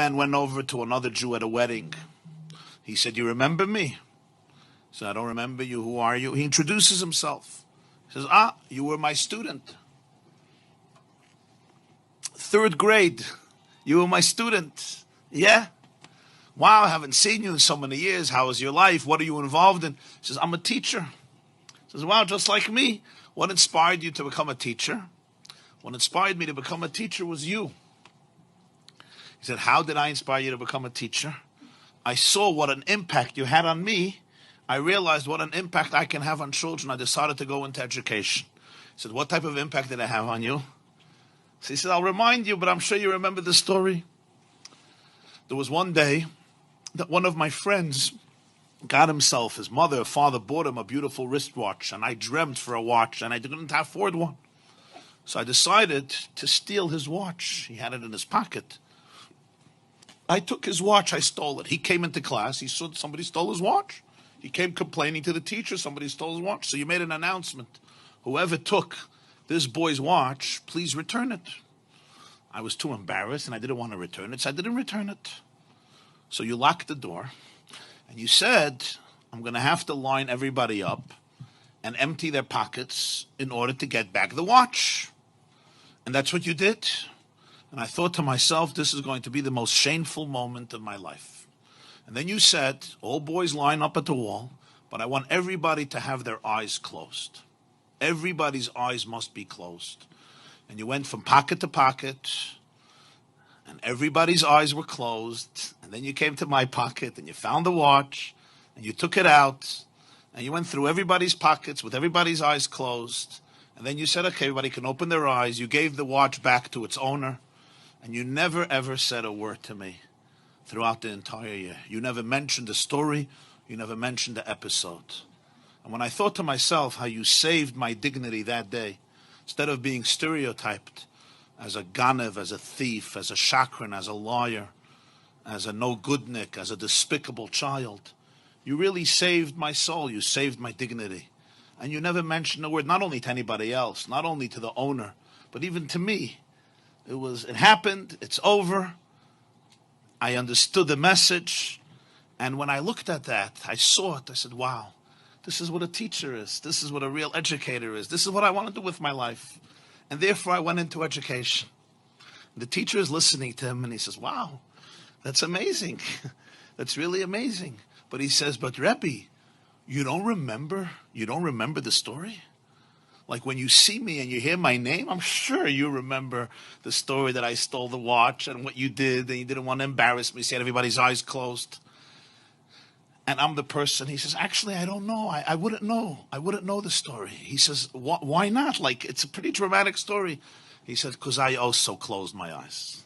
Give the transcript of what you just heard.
man went over to another Jew at a wedding. He said, "You remember me?" He said, "I don't remember you. Who are you?" He introduces himself. He says, "You were my student. 3rd grade. You were my student." "Yeah. Wow, I haven't seen you in so many years. How is your life? What are you involved in?" He says, "I'm a teacher." He says, "Wow, just like me. What inspired you to become a teacher?" "What inspired me to become a teacher was you." He said, "How did I inspire you to become a teacher?" "I saw what an impact you had on me. I realized what an impact I can have on children. I decided to go into education." He said, "What type of impact did I have on you?" So he said, "I'll remind you, but I'm sure you remember the story." There was one day that one of my friends got himself, his mother or father bought him a beautiful wristwatch, and I dreamt for a watch, and I didn't afford one. So I decided to steal his watch. He had it in his pocket. I took his watch, I stole it. He came into class, he saw somebody stole his watch. He came complaining to the teacher, somebody stole his watch. So you made an announcement. Whoever took this boy's watch, please return it. I was too embarrassed and I didn't want to return it, so I didn't return it. So you locked the door and you said, "I'm going to have to line everybody up and empty their pockets in order to get back the watch." And that's what you did. And I thought to myself, this is going to be the most shameful moment of my life. And then you said, "All boys line up at the wall, but I want everybody to have their eyes closed. Everybody's eyes must be closed." And you went from pocket to pocket, and everybody's eyes were closed. And then you came to my pocket, and you found the watch, and you took it out, and you went through everybody's pockets with everybody's eyes closed. And then you said, "Okay, everybody can open their eyes." You gave the watch back to its owner, and you never ever said a word to me throughout the entire year. You never mentioned the story. You never mentioned the episode. And when I thought to myself how you saved my dignity that day, instead of being stereotyped as a ganev, as a thief, as a shakran, as a liar, as a no-goodnik, as a despicable child, you really saved my soul. You saved my dignity. And you never mentioned a word, not only to anybody else, not only to the owner, but even to me. It happened, it's over. I understood the message. And when I looked at that, I saw it. I said, wow, this is what a teacher is. This is what a real educator is. This is what I want to do with my life. And therefore I went into education. The teacher is listening to him and he says, wow, that's amazing. That's really amazing. But he says, but Rebbe, you don't remember the story? Like when you see me and you hear my name, I'm sure you remember the story that I stole the watch and what you did, and you didn't want to embarrass me, so you had everybody's eyes closed. And I'm the person, he says, actually, I don't know. I wouldn't know. I wouldn't know the story. He says, why not? Like, it's a pretty dramatic story. He said, because I also closed my eyes.